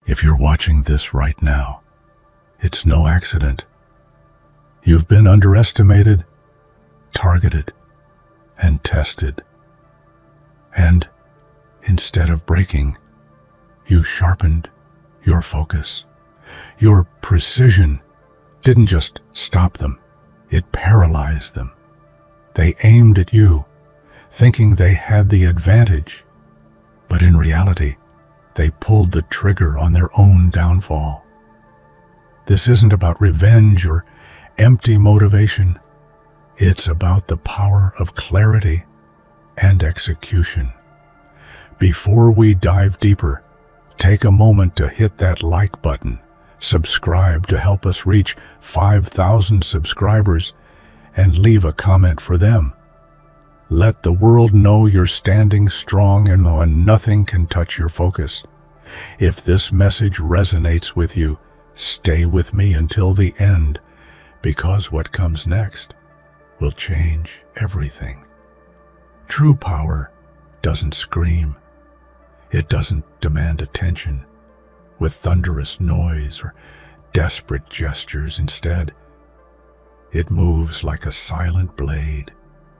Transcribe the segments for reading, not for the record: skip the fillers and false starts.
If you're watching this right now, it's no accident. You've been underestimated, targeted, and tested. And instead of breaking, you sharpened your focus. Your precision didn't just stop them, it paralyzed them. They aimed at you, thinking they had the advantage, but in reality, they pulled the trigger on their own downfall. This isn't about revenge or empty motivation. It's about the power of clarity and execution. Before we dive deeper, take a moment to hit that like button, subscribe to help us reach 5,000 subscribers, and leave a comment for them. Let the world know you're standing strong and nothing can touch your focus. If this message resonates with you, stay with me until the end, because what comes next will change everything. True power doesn't scream. It doesn't demand attention with thunderous noise or desperate gestures. Instead, it moves like a silent blade,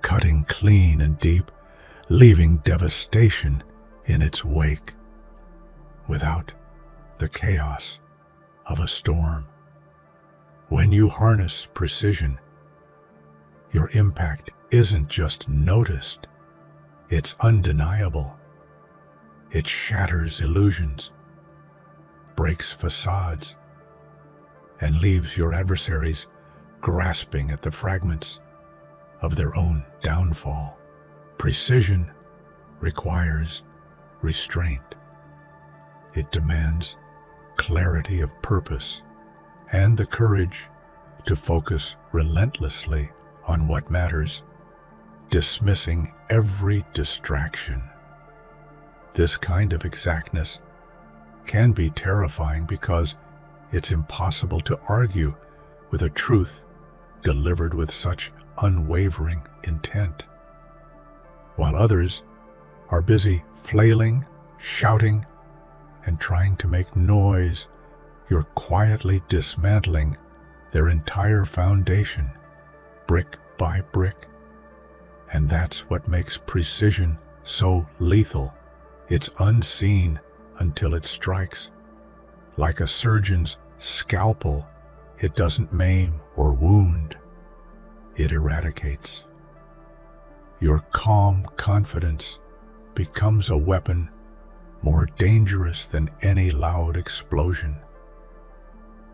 cutting clean and deep, leaving devastation in its wake, without the chaos of a storm. When you harness precision, your impact isn't just noticed, it's undeniable. It shatters illusions, breaks facades, and leaves your adversaries grasping at the fragments of their own downfall. Precision requires restraint. It demands clarity of purpose and the courage to focus relentlessly on what matters, dismissing every distraction. This kind of exactness can be terrifying because it's impossible to argue with a truth delivered with such unwavering intent. While others are busy flailing, shouting, and trying to make noise, you're quietly dismantling their entire foundation, brick by brick. And that's what makes precision so lethal. It's unseen until it strikes. Like a surgeon's scalpel, it doesn't maim or wound. It eradicates. Your calm confidence becomes a weapon more dangerous than any loud explosion.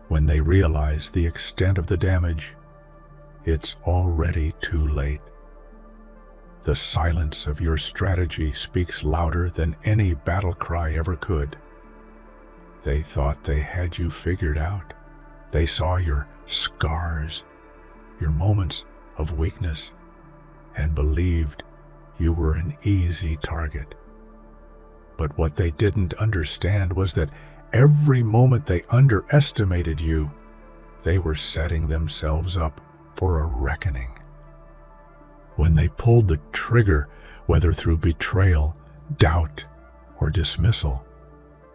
When they realize the extent of the damage, it's already too late. The silence of your strategy speaks louder than any battle cry ever could. They thought they had you figured out. They saw your scars, your moments of weakness, and believed you were an easy target. But what they didn't understand was that every moment they underestimated you, they were setting themselves up for a reckoning. When they pulled the trigger, whether through betrayal, doubt, or dismissal,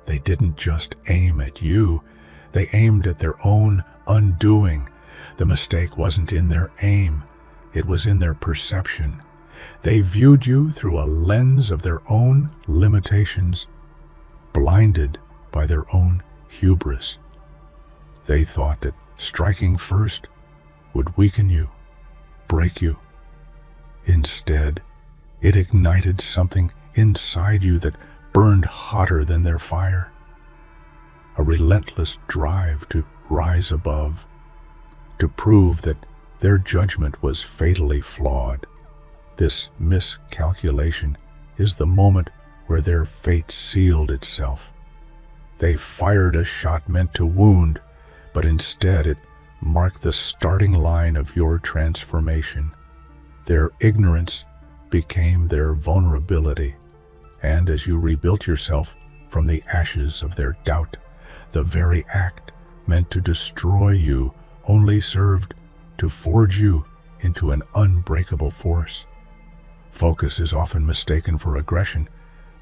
they didn't just aim at you, they aimed at their own undoing. The mistake wasn't in their aim, it was in their perception. They viewed you through a lens of their own limitations, blinded by their own hubris. They thought that striking first would weaken you, break you. Instead, it ignited something inside you that burned hotter than their fire. A relentless drive to rise above, to prove that their judgment was fatally flawed. This miscalculation is the moment where their fate sealed itself. They fired a shot meant to wound, but instead it marked the starting line of your transformation. Their ignorance became their vulnerability, and as you rebuilt yourself from the ashes of their doubt, the very act meant to destroy you only served to forge you into an unbreakable force. Focus is often mistaken for aggression,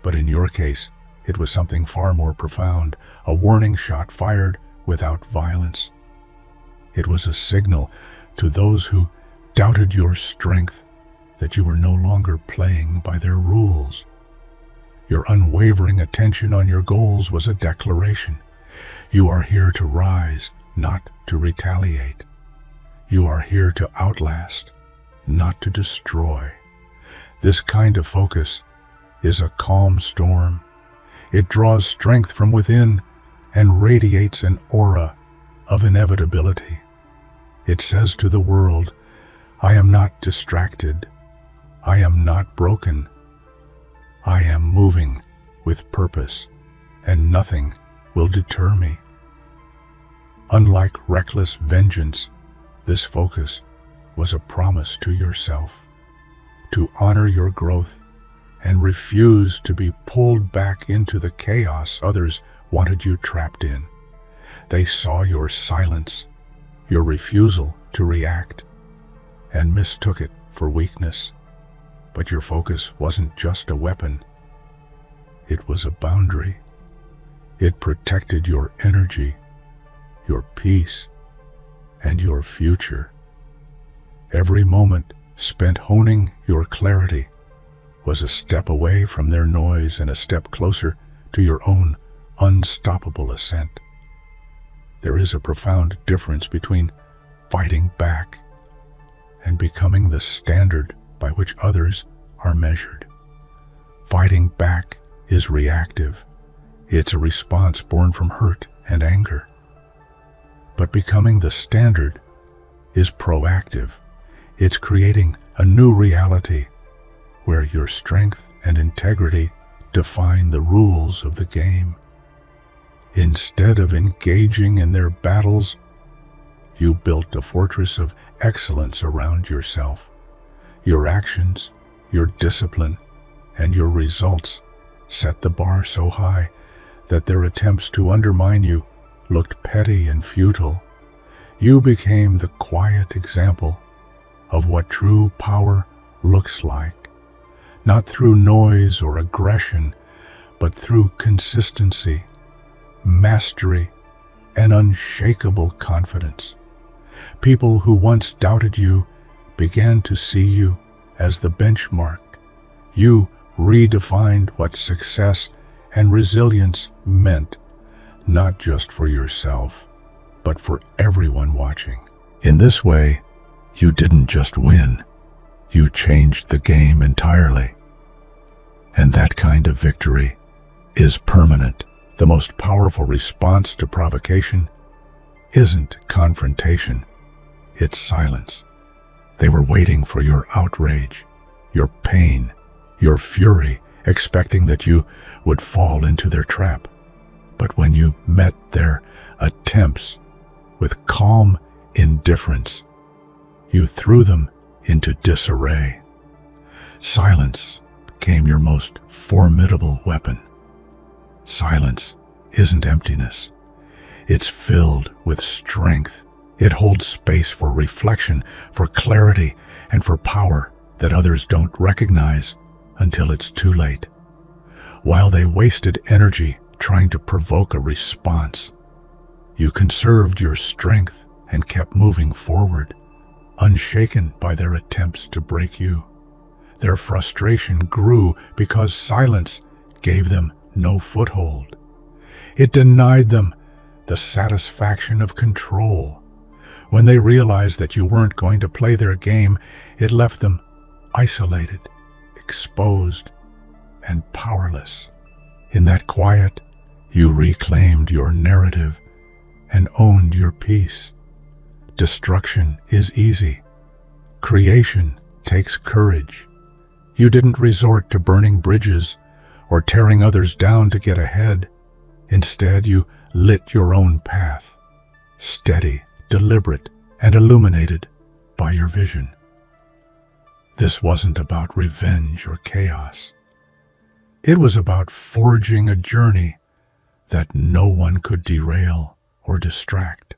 but in your case, It was something far more profound, a warning shot fired without violence. It was a signal to those who doubted your strength that you were no longer playing by their rules. Your unwavering attention on your goals was a declaration. You are here to rise, not to retaliate. You are here to outlast, not to destroy. This kind of focus is a calm storm. It draws strength from within and radiates an aura of inevitability. It says to the world, I am not distracted. I am not broken. I am moving with purpose, and nothing will deter me. Unlike reckless vengeance, this focus was a promise to yourself to honor your growth and refuse to be pulled back into the chaos others wanted you trapped in. They saw your silence, your refusal to react, and mistook it for weakness. But your focus wasn't just a weapon. It was a boundary. It protected your energy, your peace, and your future. Every moment spent honing your clarity was a step away from their noise and a step closer to your own unstoppable ascent. There is a profound difference between fighting back and becoming the standard by which others are measured. Fighting back is reactive. It's a response born from hurt and anger. But becoming the standard is proactive. It's creating a new reality where your strength and integrity define the rules of the game. Instead of engaging in their battles, you built a fortress of excellence around yourself. Your actions, your discipline, and your results set the bar so high that their attempts to undermine you looked petty and futile. You became the quiet example of what true power looks like, not through noise or aggression, but through consistency, mastery, and unshakable confidence. People who once doubted you began to see you as the benchmark. You redefined what success and resilience meant, not just for yourself, but for everyone watching. In this way, you didn't just win, you changed the game entirely. And that kind of victory is permanent. The most powerful response to provocation isn't confrontation, it's silence. They were waiting for your outrage, your pain, your fury, expecting that you would fall into their trap. But when you met their attempts with calm indifference, you threw them into disarray. Silence became your most formidable weapon. Silence isn't emptiness. It's filled with strength. It holds space for reflection, for clarity, and for power that others don't recognize until it's too late. While they wasted energy trying to provoke a response, you conserved your strength and kept moving forward, unshaken by their attempts to break you. Their frustration grew because silence gave them no foothold. It denied them the satisfaction of control. When they realized that you weren't going to play their game, it left them isolated, exposed, and powerless. In that quiet, you reclaimed your narrative and owned your peace. Destruction is easy. Creation takes courage. You didn't resort to burning bridges or tearing others down to get ahead. Instead, you lit your own path, steady, deliberate, and illuminated by your vision. This wasn't about revenge or chaos. It was about forging a journey that no one could derail or distract.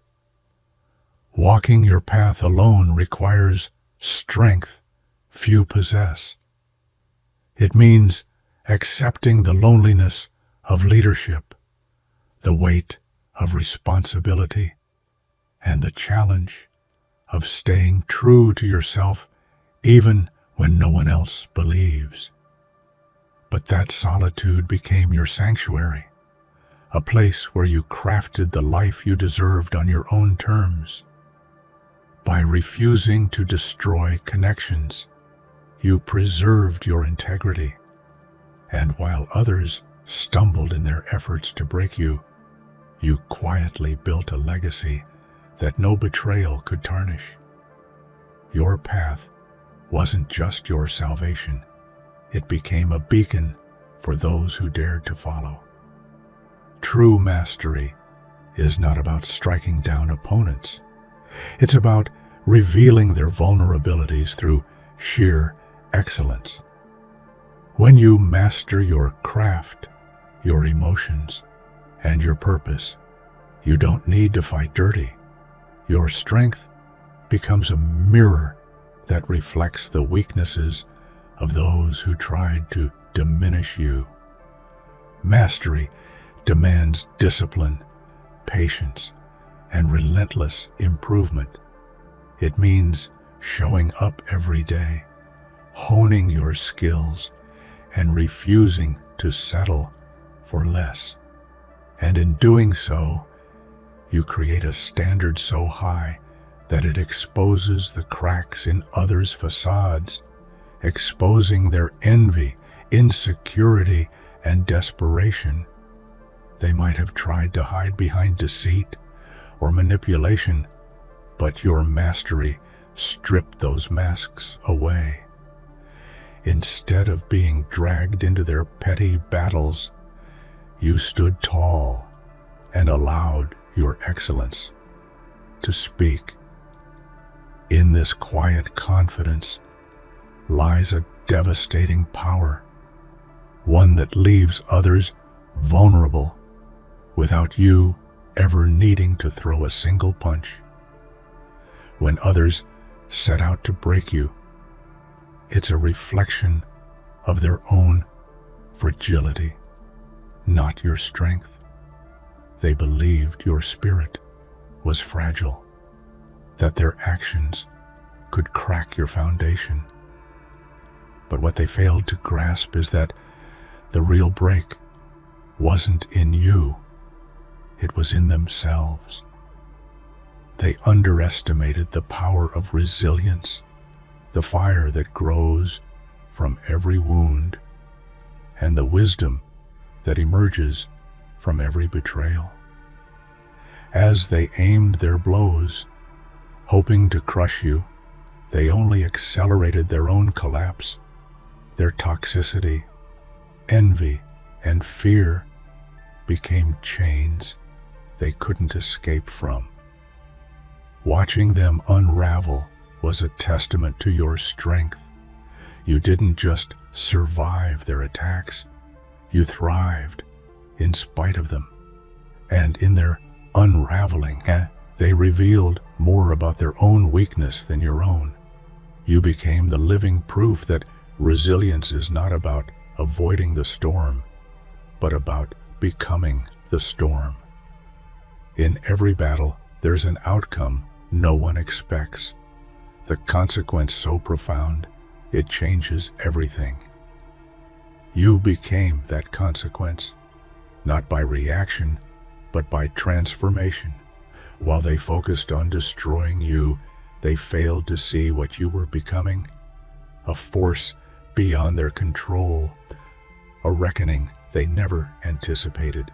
Walking your path alone requires strength few possess. It means accepting the loneliness of leadership, the weight of responsibility, and the challenge of staying true to yourself even when no one else believes. But that solitude became your sanctuary, a place where you crafted the life you deserved on your own terms. By refusing to destroy connections, you preserved your integrity, and while others stumbled in their efforts to break you, you quietly built a legacy that no betrayal could tarnish. Your path wasn't just your salvation, it became a beacon for those who dared to follow. True mastery is not about striking down opponents. It's about revealing their vulnerabilities through sheer excellence. When you master your craft, your emotions, and your purpose, you don't need to fight dirty. Your strength becomes a mirror that reflects the weaknesses of those who tried to diminish you. Mastery demands discipline, patience, and relentless improvement. It means showing up every day, honing your skills, and refusing to settle for less. And in doing so, you create a standard so high that it exposes the cracks in others' facades, exposing their envy, insecurity, and desperation. They might have tried to hide behind deceit or manipulation, but your mastery stripped those masks away. Instead of being dragged into their petty battles, you stood tall and allowed your excellence to speak. In this quiet confidence lies a devastating power, one that leaves others vulnerable without you ever needing to throw a single punch. When others set out to break you, it's a reflection of their own fragility, not your strength. They believed your spirit was fragile, that their actions could crack your foundation. But what they failed to grasp is that the real break wasn't in you, it was in themselves. They underestimated the power of resilience, the fire that grows from every wound, and the wisdom that emerges from every betrayal. As they aimed their blows, hoping to crush you, they only accelerated their own collapse. Their toxicity, envy, and fear became chains they couldn't escape from. Watching them unravel was a testament to your strength. You didn't just survive their attacks, you thrived in spite of them. And in their unraveling, they revealed more about their own weakness than your own. You became the living proof that resilience is not about avoiding the storm, but about becoming the storm. In every battle, there's an outcome no one expects. The consequence so profound, it changes everything. You became that consequence, not by reaction, but by transformation. While they focused on destroying you, they failed to see what you were becoming, a force beyond their control, a reckoning they never anticipated.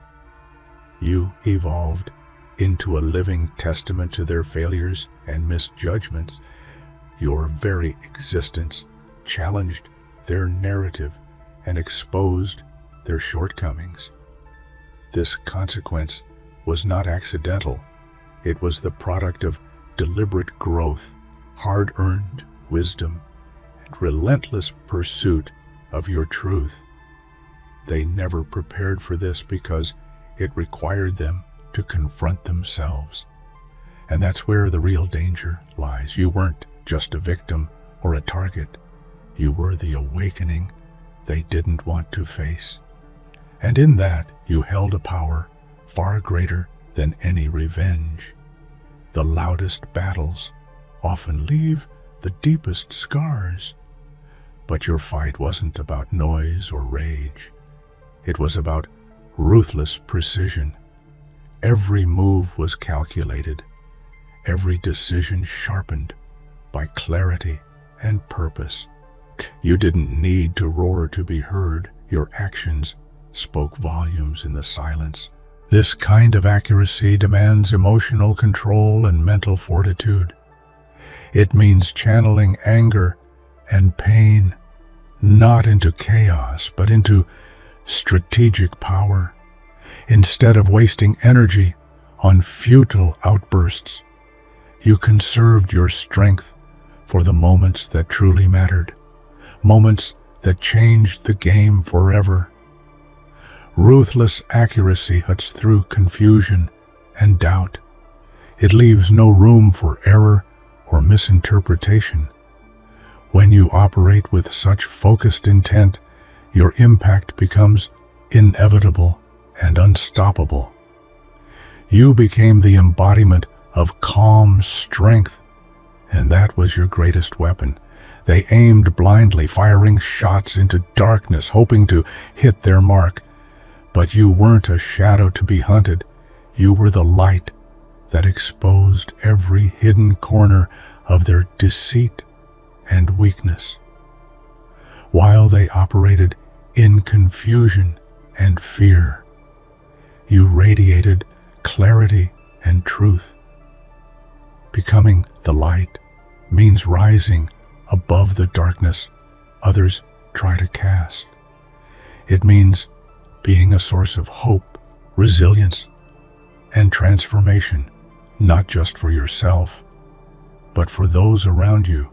You evolved into a living testament to their failures and misjudgments. Your very existence challenged their narrative and exposed their shortcomings. This consequence was not accidental. It was the product of deliberate growth, hard-earned wisdom, and relentless pursuit of your truth. They never prepared for this because it required them to confront themselves. And that's where the real danger lies. You weren't just a victim or a target. You were the awakening they didn't want to face. And in that you held a power far greater than any revenge. The loudest battles often leave the deepest scars. But your fight wasn't about noise or rage. It was about ruthless precision. Every move was calculated, every decision sharpened by clarity and purpose. You didn't need to roar to be heard. Your actions spoke volumes in the silence. This kind of accuracy demands emotional control and mental fortitude. It means channeling anger and pain not into chaos, but into strategic power. Instead of wasting energy on futile outbursts, you conserved your strength for the moments that truly mattered, moments that changed the game forever. Ruthless accuracy cuts through confusion and doubt. It leaves no room for error or misinterpretation. When you operate with such focused intent, your impact becomes inevitable and unstoppable. You became the embodiment of calm strength, and that was your greatest weapon. They aimed blindly, firing shots into darkness, hoping to hit their mark. But you weren't a shadow to be hunted. You were the light that exposed every hidden corner of their deceit and weakness. While they operated in confusion and fear, you radiated clarity and truth. Becoming the light means rising above the darkness others try to cast. It means being a source of hope, resilience, and transformation, not just for yourself, but for those around you.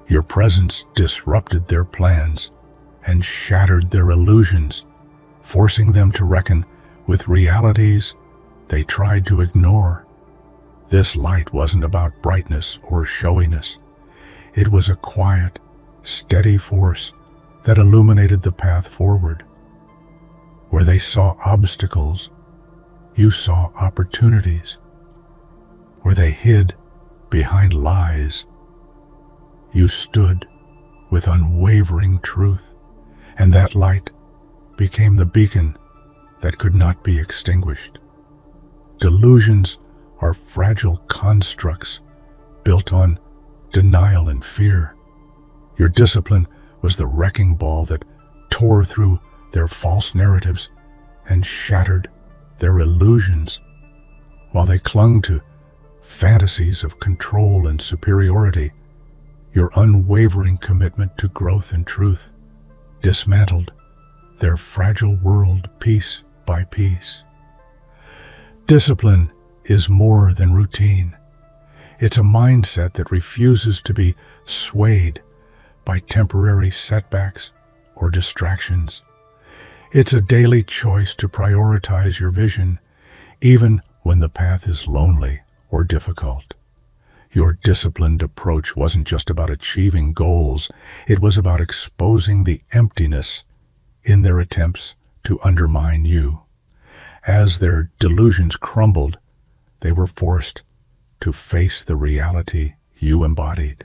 Your presence disrupted their plans and shattered their illusions, forcing them to reckon with realities they tried to ignore. This light wasn't about brightness or showiness. It was a quiet, steady force that illuminated the path forward. Where they saw obstacles, you saw opportunities. Where they hid behind lies, you stood with unwavering truth, and that light became the beacon that could not be extinguished. Delusions are fragile constructs built on denial and fear. Your discipline was the wrecking ball that tore through their false narratives and shattered their illusions. While they clung to fantasies of control and superiority, your unwavering commitment to growth and truth dismantled their fragile world piece by piece. Discipline is more than routine. It's a mindset that refuses to be swayed by temporary setbacks or distractions. It's a daily choice to prioritize your vision, even when the path is lonely or difficult. Your disciplined approach wasn't just about achieving goals, it was about exposing the emptiness in their attempts to undermine you. As their delusions crumbled, they were forced to face the reality you embodied.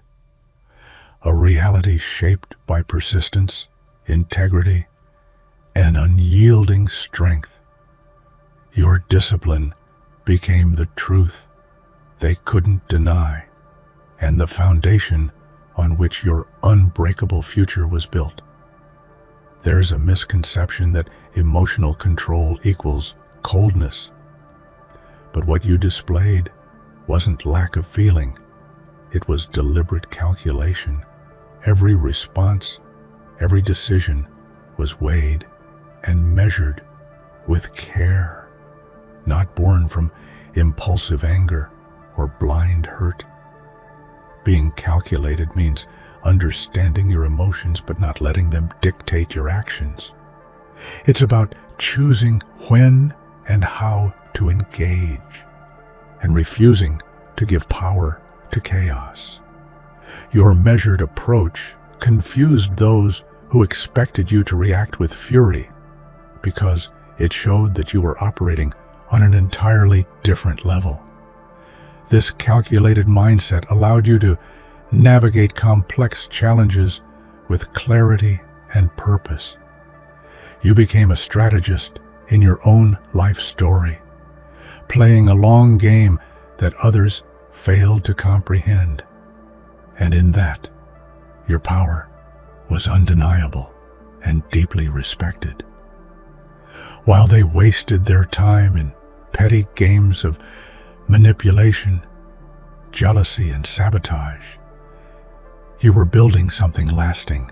A reality shaped by persistence, integrity, and unyielding strength. Your discipline became the truth they couldn't deny, and the foundation on which your unbreakable future was built. There's a misconception that emotional control equals coldness. But what you displayed wasn't lack of feeling. It was deliberate calculation. Every response, every decision was weighed and measured with care, not born from impulsive anger or blind hurt. Being calculated means understanding your emotions but not letting them dictate your actions. It's about choosing when and how to engage and refusing to give power to chaos. Your measured approach confused those who expected you to react with fury because It showed that you were operating on an entirely different level. This calculated mindset allowed you to navigate complex challenges with clarity and purpose. You became a strategist in your own life story, playing a long game that others failed to comprehend. And in that, your power was undeniable and deeply respected. While they wasted their time in petty games of manipulation, jealousy, and sabotage, you were building something lasting,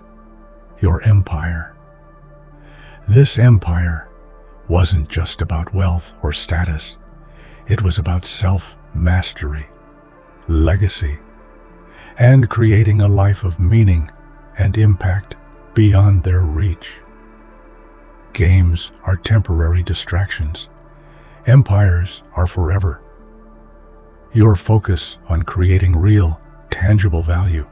your empire. This empire wasn't just about wealth or status. It was about self-mastery, legacy, and creating a life of meaning and impact beyond their reach. Games are temporary distractions. Empires are forever. Your focus on creating real, tangible value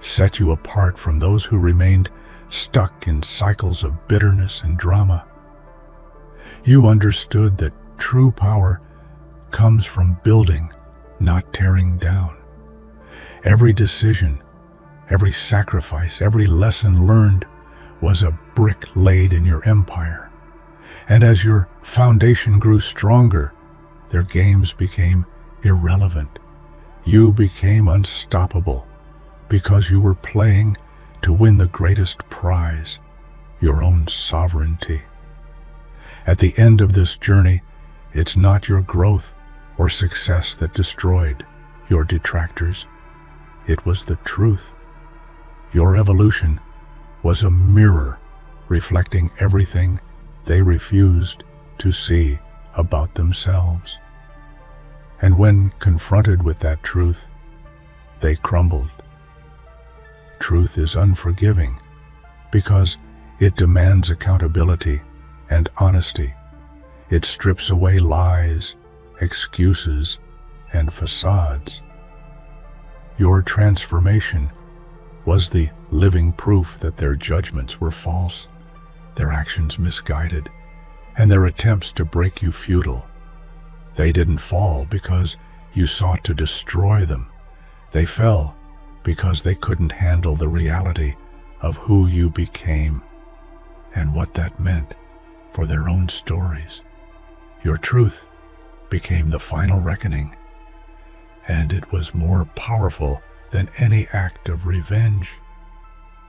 set you apart from those who remained stuck in cycles of bitterness and drama. You understood that true power comes from building, not tearing down. Every decision, every sacrifice, every lesson learned was a brick laid in your empire. And as your foundation grew stronger, their games became irrelevant. You became unstoppable because you were playing to win the greatest prize, your own sovereignty. At the end of this journey, it's not your growth or success that destroyed your detractors. It was the truth. Your evolution was a mirror reflecting everything they refused to see about themselves. And when confronted with that truth, they crumbled. Truth is unforgiving because it demands accountability and honesty. It strips away lies, excuses, and facades. Your transformation was the living proof that their judgments were false, their actions misguided, and their attempts to break you futile. They didn't fall because you sought to destroy them. They fell because they couldn't handle the reality of who you became and what that meant for their own stories. Your truth became the final reckoning, and it was more powerful than any act of revenge.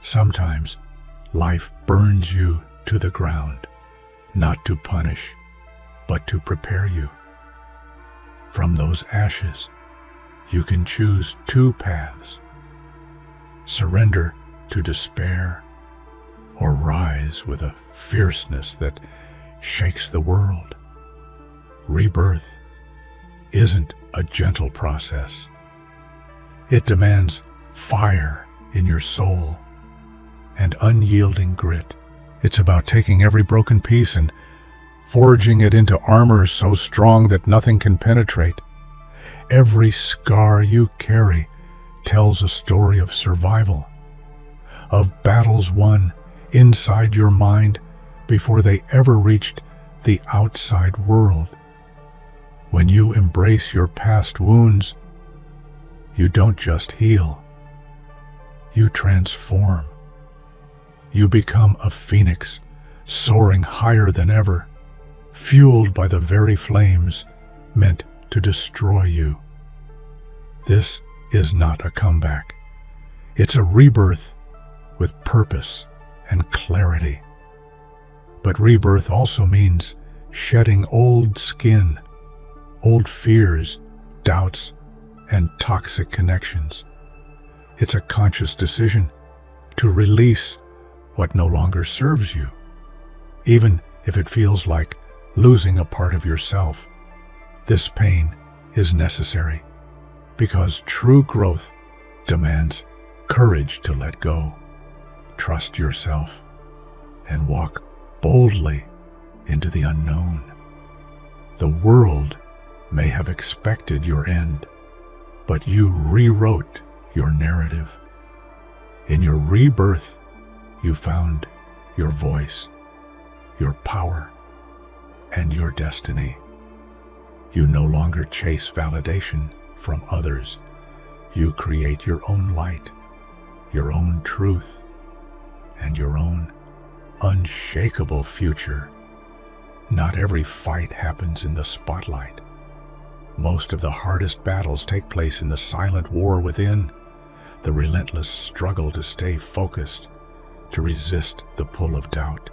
Sometimes life burns you to the ground, not to punish, but to prepare you. From those ashes, you can choose two paths: surrender to despair, or rise with a fierceness that shakes the world. Rebirth isn't a gentle process. It demands fire in your soul and unyielding grit. It's about taking every broken piece and forging it into armor so strong that nothing can penetrate. Every scar you carry tells a story of survival, of battles won inside your mind before they ever reached the outside world. When you embrace your past wounds, you don't just heal, you transform. You become a phoenix, soaring higher than ever, fueled by the very flames meant to destroy you. This is not a comeback. It's a rebirth with purpose and clarity. But rebirth also means shedding old skin, old fears, doubts, and toxic connections. It's a conscious decision to release what no longer serves you, even if it feels like losing a part of yourself. This pain is necessary because true growth demands courage to let go, trust yourself, and walk boldly into the unknown. The world may have expected your end, but you rewrote your narrative. In your rebirth, you found your voice, your power, and your destiny. You no longer chase validation from others. You create your own light, your own truth, and your own unshakable future. Not every fight happens in the spotlight. Most of the hardest battles take place in the silent war within, the relentless struggle to stay focused, to resist the pull of doubt,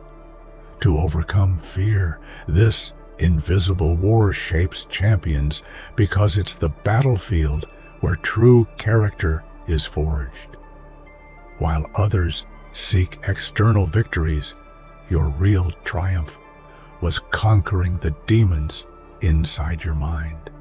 to overcome fear. This invisible war shapes champions because it's the battlefield where true character is forged. While others seek external victories, your real triumph was conquering the demons inside your mind.